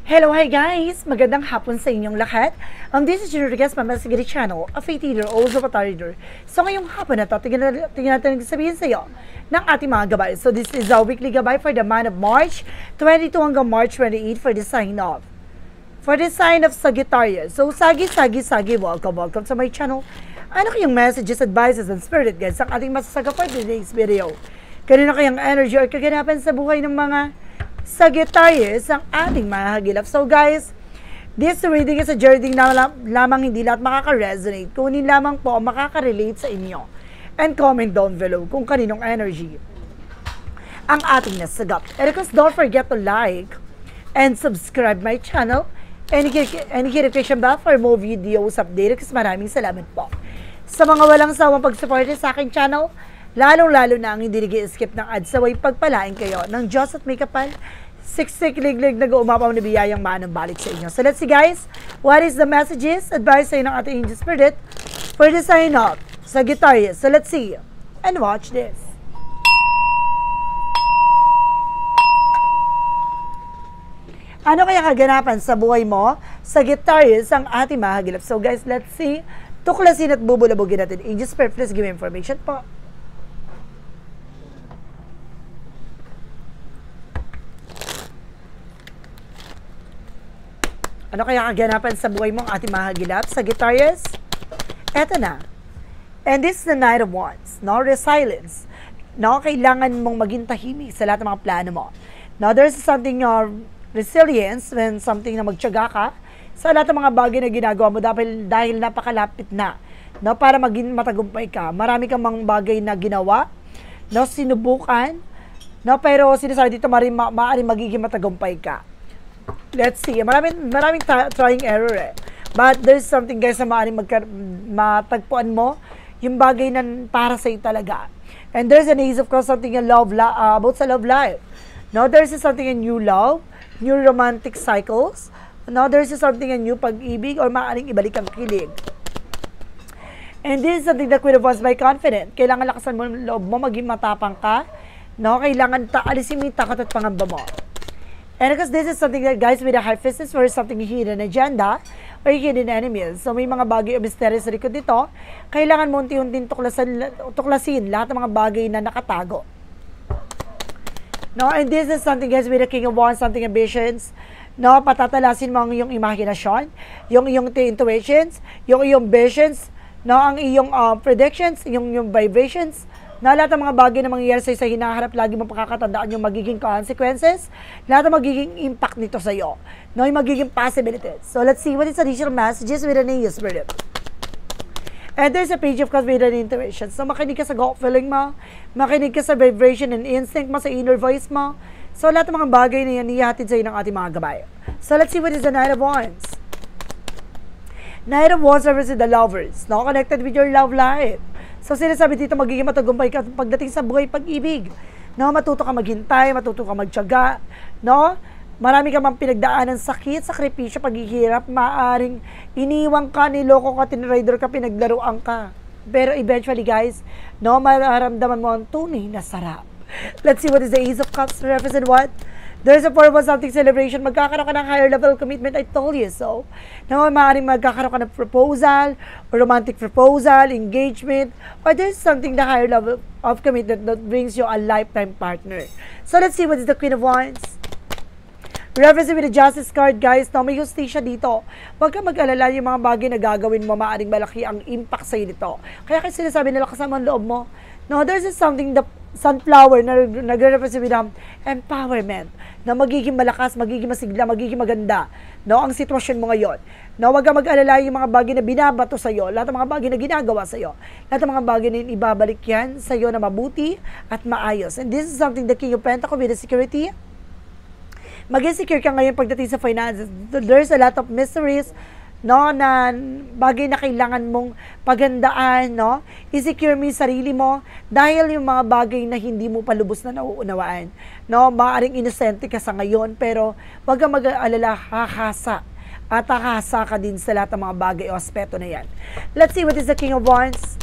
Hello, hi guys! Magandang hapon sa inyong lahat. This is your Rodriguez Mamasigiri Channel, a faith healer, also a reader. So ngayong hapon na ito, tingnan natin ang sabihin sa iyo ng ating mga gabay. So this is our weekly gabay for the month of March 22 hanggang March 28 for the sign of Sagittarius. So Sagi, welcome sa my channel. Ano kayong messages, advices, and spirit guides ang ating masasaga for today's video? Kanina kayang energy or kaganapan sa buhay ng mga Sagittarius ang ating mahagilap. So guys, this reading is a journey na lamang hindi lahat makaka-resonate. Kunin lamang po ang makaka-relate sa inyo. And comment down below kung kaninong energy ang ating nasagap. And of course, don't forget to like and subscribe my channel and hit notification bell for more videos updated. Kasi maraming salamat po sa mga walang sawang pag-support sa aking channel. Lalong-lalo na ang hindi nag-i-skip ng ads, saway pagpalain kayo ng Diyos at may kapal, siksik liglig na umapaw na biyayang manang balik sa inyo. So let's see guys, what is the messages, advice sa ng ating angel spirit for the sign of Sagittarius. So let's see and watch this. Ano kaya kaganapan sa buhay mo, Sagittarius, ang ating mahagilap? So guys, let's see. Tuklasin at bubulabugin natin. Angel spirit, please give me information po. Ano kaya kaganapan sa buhay mong ating mahagilap, Sagittarius? Eto na. And this is the Knight of Wands. No? Resilience. No? Kailangan mong maging tahimik sa lahat ng mga plano mo. Now, there's something resilience when something na magtiyaga ka sa lahat ng mga bagay na ginagawa mo dahil napakalapit na. No? Para maging matagumpay ka. Marami kang mga bagay na ginawa, no? Sinubukan, no? Pero sinasabi dito maaaring magiging matagumpay ka. Let's see. Maraming trying error eh. But there's something guys na maaaring matagpuan mo yung bagay na para sa'yo talaga. And there's an ace of course something in about sa love life. Now there's something in new love, new romantic cycles. Now there's something in new pag-ibig or maaaring ibalik ang kilig. And this is something that Queen of Wands by confident. Kailangan lakasan mo ang loob mo, maging matapang ka. No? Kailangan alisin mo yung takot at pangamba mo. And because this is something that guys with a high fistness for something hidden agenda or hidden enemies. So may mga bagay o mystery sa likod nito. Kailangan mo unti-unting tuklasin lahat ng mga bagay na nakatago. No, and this is something guys with the King of Wands, something ambitions. No, patatalasin mo ang iyong imaginasyon, yung iyong intuitions, yung iyong visions, no, ang iyong predictions, yung vibrations. Na lahat ng mga bagay na mangyayari sa'yo sa hinaharap, lagi mong pakakatandaan yung magiging consequences, lahat ng magiging impact nito sa'yo, no, yung magiging possibilities. So, let's see what is additional messages with an angel spirit. And there's a page of course with an intuition. So, makinig ka sa gut feeling mo, makinig ka sa vibration and instinct mo, sa inner voice mo. So, lahat ng mga bagay na yan, ihatid sa'yo ng ating mga gabay. So, let's see what is the Knight of Wands. Knight of Wands represents the lovers, no, connected with your love life. So, sinasabi dito, magiging matagumpay ka pagdating sa buhay pag-ibig. No? Matuto ka maghintay, matuto ka magtiyaga. No? Marami ka mang pinagdaanan sakit, sakripisyo, paghihirap. Maaring iniwang ka, niloko ka, tinrider ka, pinaglaruan ka. Pero eventually, guys, no, mararamdaman mo ang tunay na sarap. Let's see what is the Ace of Cups represent what? There's a purpose something celebration. Magkakaroon ka ng higher level commitment. I told you so. No, maaaring magkakaroon ka ng proposal, or romantic proposal, engagement, or there's something the higher level of commitment that brings you a lifetime partner. So let's see what is the Queen of Wands. Reference with the Justice card, guys. No, may justisya dito. Huwag kang mag-alala yung mga bagay na gagawin mo, maaaring malaki ang impact sa'yo dito. Kaya kasi sinasabi nila kasama ang loob mo. No, there's something the sunflower na nagre-represent with empowerment, na magiging malakas, magiging masigla, magiging maganda, no, ang sitwasyon mo ngayon. No, wag kang mag-alala yung mga bagay na binabato sa iyo, lahat ng mga bagay na ginagawa sa iyo. Lahat ng mga bagay na ibabalik yan sa iyo na mabuti at maayos. And this is something the King of Pentacles with the security. Maging secure ka ngayon pagdating sa finances. There's a lot of mysteries, no, na bagay na kailangan mong paghandaan, no? I-secure mo yung sarili mo dahil yung mga bagay na hindi mo palubos na nauunawaan, no? Maaaring inosente ka sa ngayon, pero wag kang mag-alala, hahasa. At hahasa ka din sa lahat ng mga bagay o aspeto na yan. Let's see what is the King of Wands.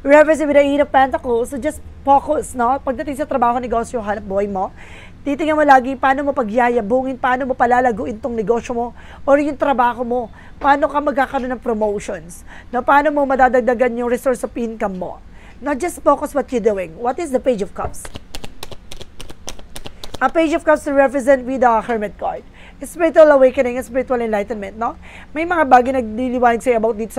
Reverse with the Eight of Pentacles. So just focus, no? Pagdating sa trabaho, negosyo, hanap buhay mo, Titingnan mo lagi paano mo pagyayabungin, paano mo palalaguin tong negosyo mo or yung trabaho mo. Paano ka magkakaroon ng promotions. No, paano mo madadagdagan yung resource of income mo. Not just focus what you're doing. What is the Page of Cups? A Page of Cups to represent with the Hermit card. Spiritual awakening, spiritual enlightenment, no? May mga bagay nagliliwanag sa'yo about dito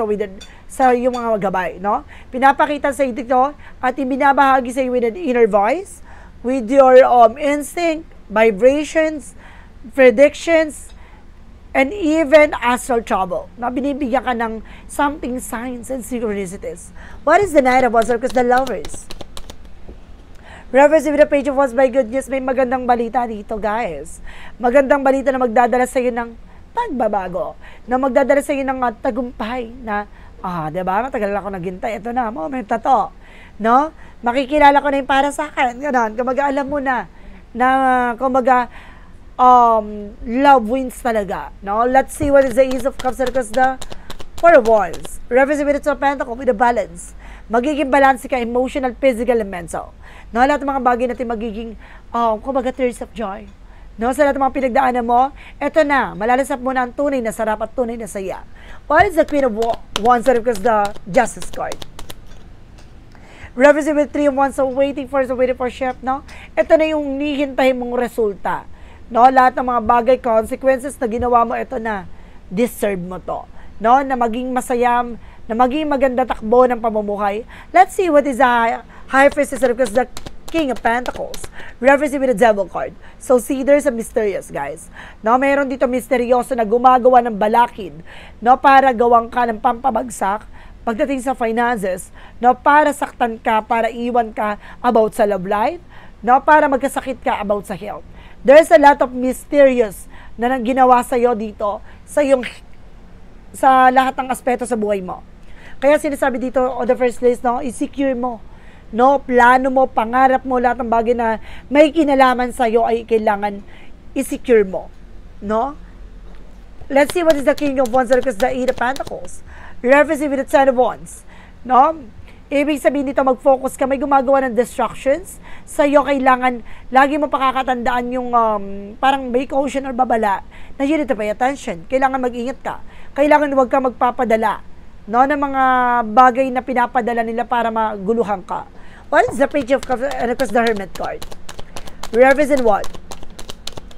sa yung mga gabay, no? Pinapakita sa'yo dito at ibinabahagi sa'yo with an inner voice, with your instinct, vibrations, predictions, and even astral travel. Na binibigyan ka ng something, signs, and synchronicities. What is the Knight of Wands? Because the Lovers. Reverse with the Page of Wands, by good news, may magandang balita dito, guys. Magandang balita na magdadala sa iyo ng pagbabago. Na magdadala sa iyo ng tagumpay na, diba? Matagal ako naghintay. Ito na, moment na to. No? Makikilala ko na yung para sa akin. Ganon. Kumaga, alam mo na kumaga, love wins talaga. No? Let's see what is the Ace of Cups because the Four of Wands. Reverse with the Two of Pentacles with the balance. Magiging balance ka, emotional, physical, and mental. No, lahat ng mga bagay natin magiging, kumbaga, tears of joy. No, sa lahat ng mga pinagdaanan mo, eto na, malalasap mo na ang tunay na sarap at tunay na saya. What is the Queen of Wands? Because the Justice card. Represent with Three of Wands, so waiting for shift, no? Ito na yung nihintahin mong resulta. No, lahat ng mga bagay, consequences na ginawa mo, ito na, deserve mo to. No, na maging masaya, na maging maganda takbo ng pamumuhay. Let's see what is the High Priestess because the King of Pentacles. Referencing with the Devil card. So, see, there's a mysterious, guys. No, mayroon dito misteryoso na gumagawa ng balakid, no, para gawang ka ng pampabagsak pagdating sa finances, no, para saktan ka, para iwan ka about sa love life, no, para magkasakit ka about sa health. There's a lot of mysterious na nang ginawa sa iyo dito sa lahat ng aspeto sa buhay mo. Kaya sinasabi dito, on the first place, no, i-secure mo. No, plano mo, pangarap mo, lahat ng bagay na may kinalaman sa iyo ay kailangan i-secure mo. No? Let's see what is the King of Wands because the Eight of Pentacles. Referencing with the Ten of Wands. No? Ibig sabihin dito, mag-focus ka, may gumagawa ng distractions. Sa iyo kailangan, lagi mo pakakatandaan yung parang may caution or babala na you need to pay attention. Kailangan mag-ingat ka. Kailangan huwag ka magpapadala, no, ng mga bagay na pinapadala nila para maguluhan ka. What is the Page of Cups and of course the Hermit card? Represent what?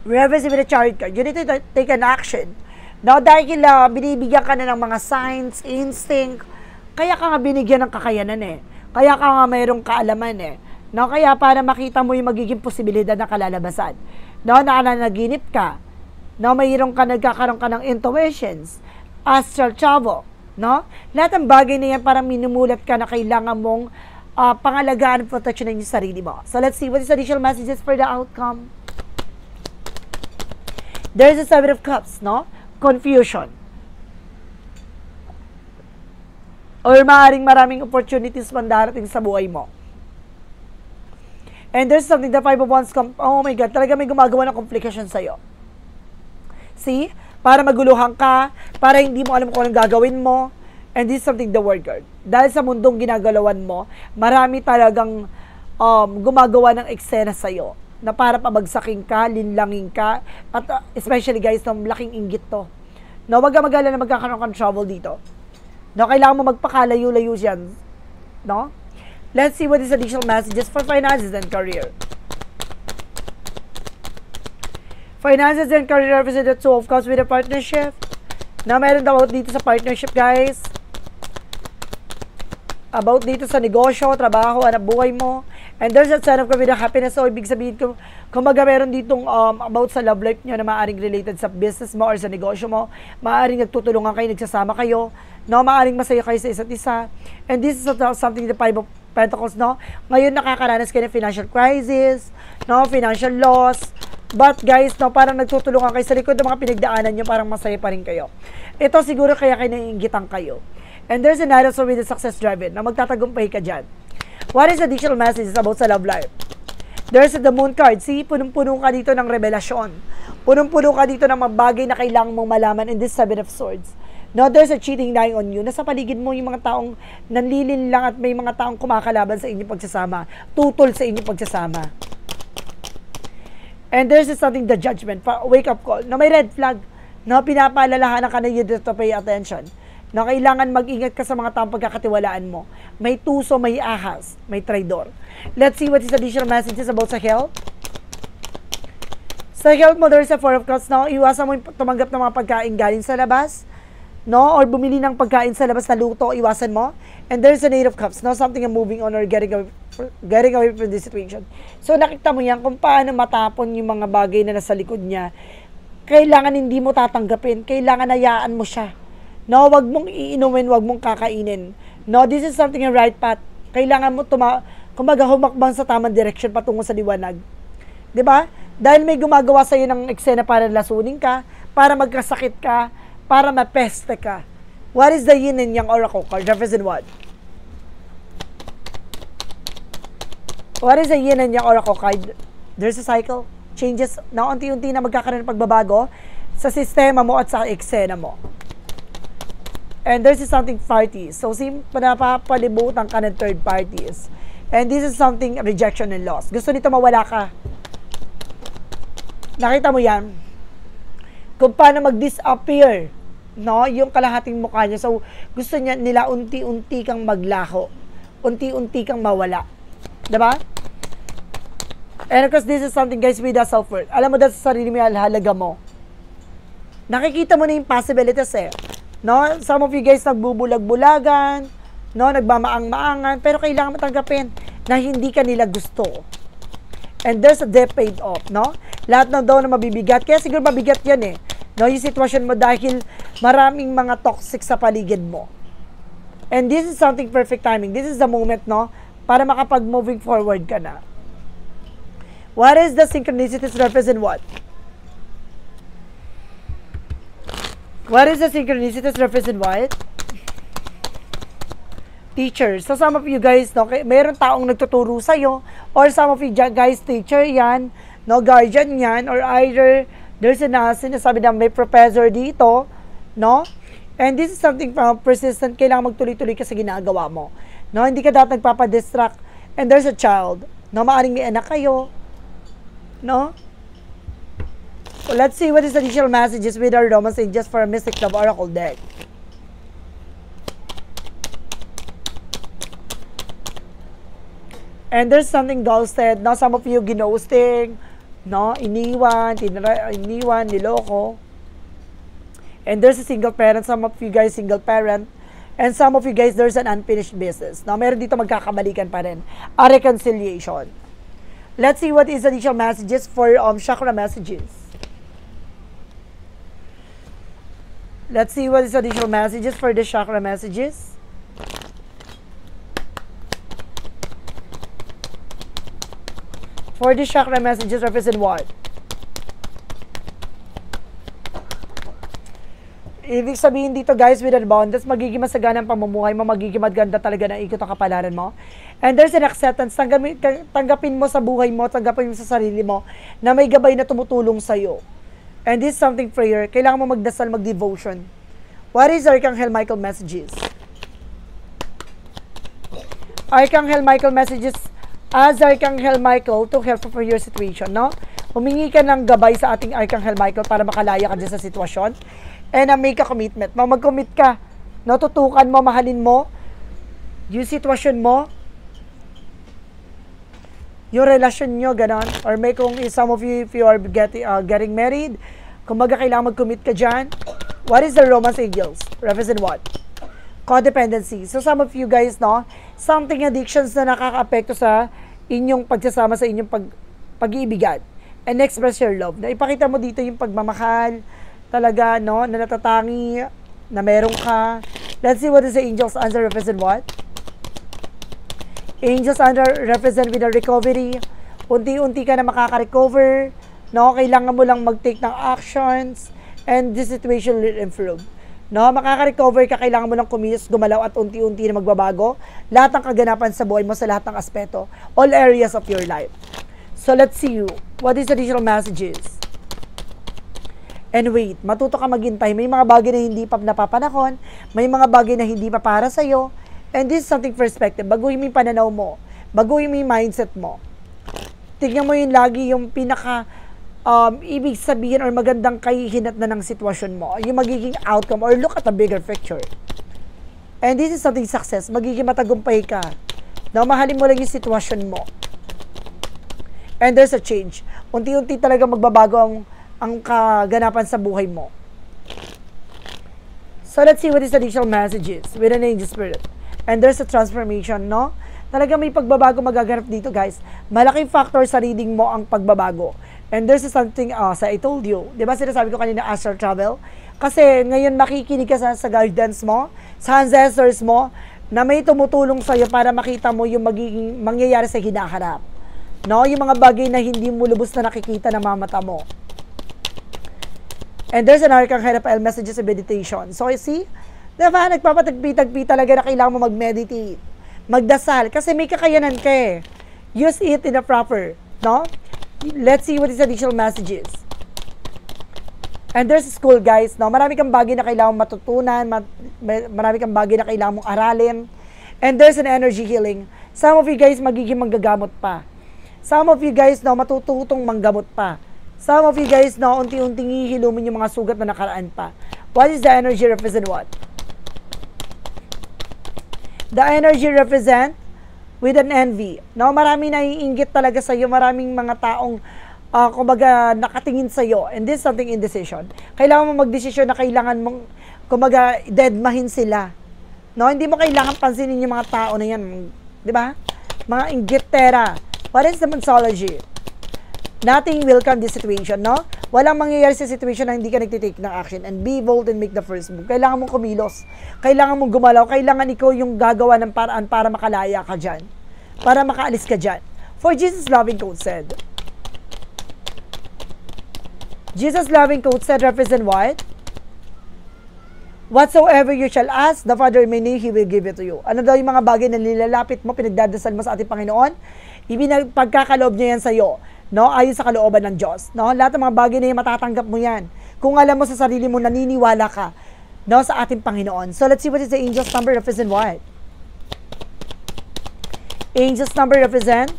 Represent with the Chariot card. You need to take an action. No, dahil binibigyan ka na ng mga signs, instinct, kaya ka nga binigyan ng kakayanan eh. Kaya ka nga mayroong kaalaman eh. No, kaya para makita mo yung magiging posibilidad na kalalabasan. No, nakanaginip ka. No, mayroong ka, nagkakaroon ka ng intuitions, astral travel. No? Lahat ng bagay na yan parang minumulat ka na kailangan mong pangalagaan at protection ng yung sarili mo. So let's see what is additional messages for the outcome. There's a Seven of Cups, no? Confusion. Or maraming opportunities man darating sa buhay mo. And there's something that Five of Wands, oh my God, talaga may gumagawa ng complication sa'yo. See? Para maguluhan ka, para hindi mo alam kung anong gagawin mo. And this is something the word card. Dahil sa mundong ginagalawan mo, marami talagang gumagawa ng eksena sa'yo na para pabagsakin ka, linlangin ka, at especially guys, laking inggit to. No, wag ka mag-alala na magkakaroon ka ng trouble dito. No, kailangan mo magpakalayo-layo yan. No? Let's see what is additional messages for finances and career. Finances and career represent the Two of Cups with a partnership. Na meron daw dito sa partnership, guys. About dito sa negosyo, trabaho, anak buhay mo. And there's a Ten of Cups with a happiness. So, ibig sabihin, kumbaga meron ditong about sa love life nyo na maaaring related sa business mo or sa negosyo mo. Maaaring nagtutulungan kayo, nagsasama kayo. No, maaaring masaya kayo sa isa't isa. And this is something the Five of Pentacles, no? Ngayon nakakaranas kayo ng financial crisis, no? Financial loss. But guys, no, parang nagtutulungan kayo sa likod ng mga pinagdaanan nyo, parang masaya pa rin kayo. Ito siguro kaya kayo naiingitan kayo. And there's an idol with the success driven na magtatagumpay ka dyan. What is additional messages about sa love life? There's the Moon card. See, punong-puno ka dito ng revelasyon. Punong-puno ka dito ng mga bagay na kailangan mong malaman in this Seven of Swords. No, there's a cheating lying on you. Nasa paligid mo yung mga taong nanlilin lang at may mga taong kumakalaban sa inyong pagsasama. Tutol sa inyong pagsasama. And there's something, the judgment, wake up call, na may red flag, no, pinapaalalahanan ka na you have to pay attention. No, kailangan mag-ingat ka sa mga taong pagkakatiwalaan mo. May tuso, may ahas, may traidor. Let's see what is additional messages about sa health. Sa health mo, there's a 4 of Cups, no? Iwasan mo tumanggap ng mga pagkain galing sa labas, no? Or bumili ng pagkain sa labas na luto, iwasan mo. And there's a 8 of Cups, no? Something moving on or getting away from this situation. So, nakita mo yan kung paano matapon yung mga bagay na nasa likod niya. Kailangan hindi mo tatanggapin. Kailangan hayaan mo siya. No, wag mong iinumin, wag mong kakainin. No, this is something a right path. Kailangan mo kumaga humakbang sa tamang direction patungo sa liwanag. 'Di ba? Dahil may gumagawa sa iyo ng eksena para lasunin ka, para magkasakit ka, para mapeste ka. What is the yin and yang oracle card? Represent what? What is the yin and yang oracle card? There's a cycle. Changes na unti-unti na magkakaroon ng pagbabago sa sistema mo at sa eksena mo. And there's something parties. So, napapalibutan ka ng third parties. And this is something rejection and loss. Gusto nito mawala ka. Nakita mo yan? Kung paano mag-disappear, no? Yung kalahating mukha niya. So, gusto nila unti-unti kang maglaho. Unti-unti kang mawala. Diba? And of course, this is something, guys, with the self-worth. Alam mo dahil sa sarili mo yung halaga mo. Nakikita mo na yung possibilities eh. No? Some of you guys nagbubulag-bulagan, no? Nagmamaang-maangan, pero kailangan matanggapin na hindi ka nila gusto. And there's a debt paid off, no? Lahat na daw na mabibigat. Kaya siguro mabigat yan eh. No? Yung sitwasyon mo dahil maraming mga toxic sa paligid mo. And this is something perfect timing. This is the moment, no? Para makapag-moving forward ka na. What is the synchronicities represent what? What is the synchronicities represent what? Teachers. So some of you guys, no, mayroon taong nagtuturo sa'yo, or some of you guys, teacher yan, no, guardian yan, or either there's a sinasabi na may professor dito, no? And this is something persistent, kailangan magtuloy-tuloy ka sa ginagawa mo. No, hindi ka dapat nagpapadistract. And there's a child, no, maaring may anak kayo, no? So let's see what is the additional messages with our Romance Angels for a Mystic Love Oracle deck. And there's something ghosted, no? Some of you ginosting, no? Iniwan, niloko. And there's a single parent, some of you guys single parent. And some of you guys, there's an unfinished business. No? Meron dito magkakabalikan pa rin. A reconciliation. Let's see what is additional messages for chakra messages. Let's see what is additional messages for the chakra messages. For the chakra messages represent what? Ibig sabihin dito guys, with abundance, magiging masagana ang pamumuhay mo, magiging maganda talaga na ikot ang kapalaran mo. And there's an acceptance, tanggapin mo sa buhay mo, tanggapin mo sa sarili mo, na may gabay na tumutulong sa'yo. And this is something prayer, kailangan mo magdasal, mag-devotion. What is Archangel Michael messages? Archangel Michael messages, as Archangel Michael to help for your situation, no? Humingi ka ng gabay sa ating Archangel Michael para makalaya ka dyan sa sitwasyon. And make a commitment. Mag-commit ka. Natutukan mo, mahalin mo yung sitwasyon mo, yung relasyon nyo, ganon. Or may kung some of you, if you are getting married, kung kailangan mag-commit ka dyan. What is the Romance Angels? Represent what? Codependency. So some of you guys, no, something addictions na nakaka-apekto sa inyong pagsasama, sa inyong pag-iibigan. And express your love. Na ipakita mo dito yung pagmamahal, talaga, no, na natatangi, na meron ka. Let's see what is the Angels answer represent what? Angels answer represent with a recovery. Unti-unti ka na makaka-recover, no, kailangan mo lang mag-take ng actions, and this situation will improve. No, makaka-recover ka, kailangan mo lang kumilos, gumalaw at unti-unti na magbabago. Lahat ng kaganapan sa buhay mo sa lahat ng aspeto, all areas of your life. So let's see what is additional messages. And wait, matuto ka maghintay. May mga bagay na hindi pa napapanahon, may mga bagay na hindi pa para sa'yo. And this is something perspective. Baguhin mo yung pananaw mo, baguhin mo yung mindset mo. Tignan mo yung lagi yung pinaka ibig sabihin or magandang kahihinat na ng sitwasyon mo, yung magiging outcome or look at the bigger picture. And this is something success. Magiging matagumpay ka. No, mahalin mo lang yung sitwasyon mo. And there's a change. Unti-unti talaga magbabago ang kaganapan sa buhay mo. So let's see what is the additional messages with an angel spirit. And there's a transformation, no? Talaga may pagbabago magaganap dito, guys. Malaking factor sa reading mo ang pagbabago. And there's something sa I told you. Diba sinasabi ko kanina, astral travel? Kasi ngayon makikinig ka sa guidance mo, sa ancestors mo, na may tumutulong sa'yo para makita mo yung magiging mangyayari sa hinaharap. No? Yung mga bagay na hindi mo lubos na nakikita na mamata mo. And there's an Archangel Raphael messages of meditation. So you see, diba, nagpapatagpi-tagpi talaga na kailangan mo mag-meditate, magdasal, kasi may kakayanan ka eh. Use it in a proper, no? Let's see what is additional messages. And there's school, guys, no? Marami kang bagay na kailangan matutunan, marami kang bagay na kailangan mong aralin. And there's an energy healing. Some of you guys magiging manggagamot pa. Some of you guys, no, matututong manggamot pa. Some of you guys, no, unti-unting hihilumin yung mga sugat na nakaraan pa. What is the energy represent what? The energy represent with an envy. No, marami naiinggit talaga sa iyo, maraming mga taong kumbaga nakatingin sa iyo. And this is something indecision. Kailangan mo magdesisyon na kailangan mong kumbaga deadmahin sila. No, hindi mo kailangan pansinin yung mga tao na yan, 'di ba? Mga inggitera. What is the mythology? Nothing will come this situation, no? Walang mangyayari sa situation na hindi ka nagtitake ng action. And be bold and make the first move. Kailangan mong kumilos. Kailangan mong gumalaw. Kailangan ikaw yung gagawa ng paraan para makalaya ka dyan. Para makaalis ka dyan. For Jesus' loving code said. Jesus' loving code said represent what? Whatsoever you shall ask, the Father in my name, He will give it to you. Ano daw yung mga bagay na nilalapit mo, pinagdadasal mo sa ating Panginoon? Pagkakaloob niya yan sa iyo. No, ayon sa kalooban ng Diyos. No, lahat ng mga bagay na yan, matatanggap mo yan. Kung alam mo sa sarili mo, naniniwala ka, no, sa ating Panginoon. So let's see what is the angel's number represent what? Angel's number represent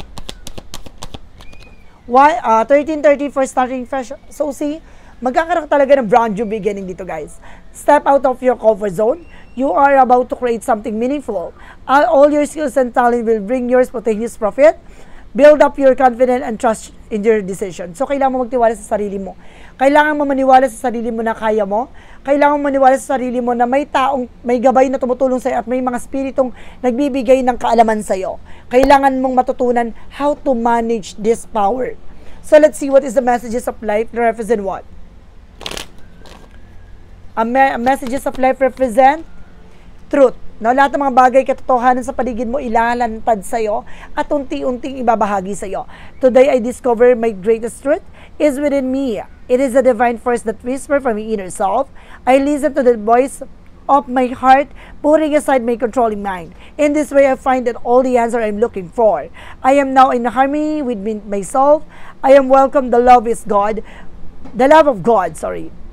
what? 1330 for starting fresh. So see, magkakaroon talaga ng brand new beginning dito, guys. Step out of your comfort zone. You are about to create something meaningful. All your skills and talent will bring your spontaneous profit. Build up your confidence and trust in your decision. So, kailangan mo magtiwala sa sarili mo. Kailangan mo maniwala sa sarili mo na kaya mo. Kailangan mo maniwala sa sarili mo na may taong, may gabay na tumutulong sa'yo at may mga spiritong nagbibigay ng kaalaman sa'yo. Kailangan mong matutunan how to manage this power. So, let's see what is the messages of life that represent what? Messages of life represent truth. No, lahat ng mga bagay katotohanan sa paligid mo ilalantad sa iyo at unti-unting ibabahagi sa iyo. Today I discover my greatest truth is within me. It is a divine force that whispers from my inner self. I listen to the voice of my heart, putting aside my controlling mind. In this way I find that all the answer I'm looking for. I am now in harmony with myself. I am welcome the love is God. The love of God,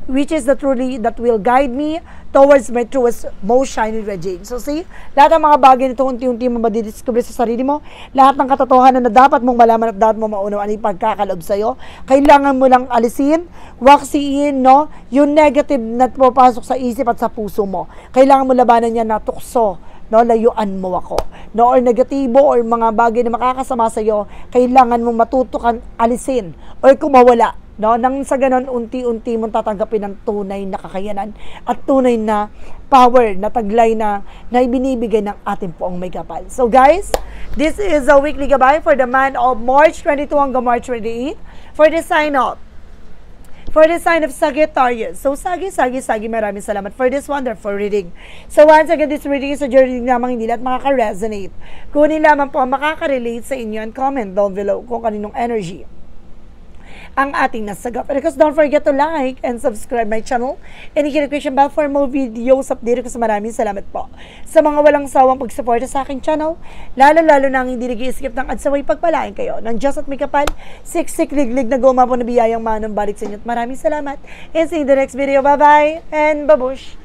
which is the truly that will guide me towards my truest, most shining radiance. So see, lahat ng mga bagay nito unti-unti mo madidiscover sa sarili mo, lahat ng katotohanan na dapat mong malaman at dapat mo maunawaan ay pagkakaloob sa'yo, kailangan mo lang alisin, waksiin, no, yung negative na pupasok sa isip at sa puso mo. Kailangan mo labanan yan na tukso, no, layuan mo ako. No, or negatibo or mga bagay na makakasama sa'yo, kailangan mo matutukan alisin or kumawala. No, nang sa ganon, unti-unti mong tatanggapin ng tunay na kakayanan at tunay na power na taglay na ibinibigay ng ating poong may kapal. So guys, this is a weekly gabay for the month of March 22 hanggang March 28 for the sign of Sagittarius. So Sagi, maraming salamat for this wonderful reading. So once again, this reading is a journey lamang, hindi lahat makaka-resonate. Kunin lamang po ang makaka-relate sa inyo and comment down below kung kaninong energy ang ating nasagap. And because don't forget to like and subscribe my channel and hit the notification bell for more videos update ko. Sa maraming salamat po sa mga walang sawang pagsuporta sa aking channel, lalo na ang hindi nag-i-skip ng adsaway pagpalain kayo ng Diyos at may kapal, siksik liglig na gumapo na biyayang manong balik sa inyo at maraming salamat and see you in the next video. Bye bye and babush!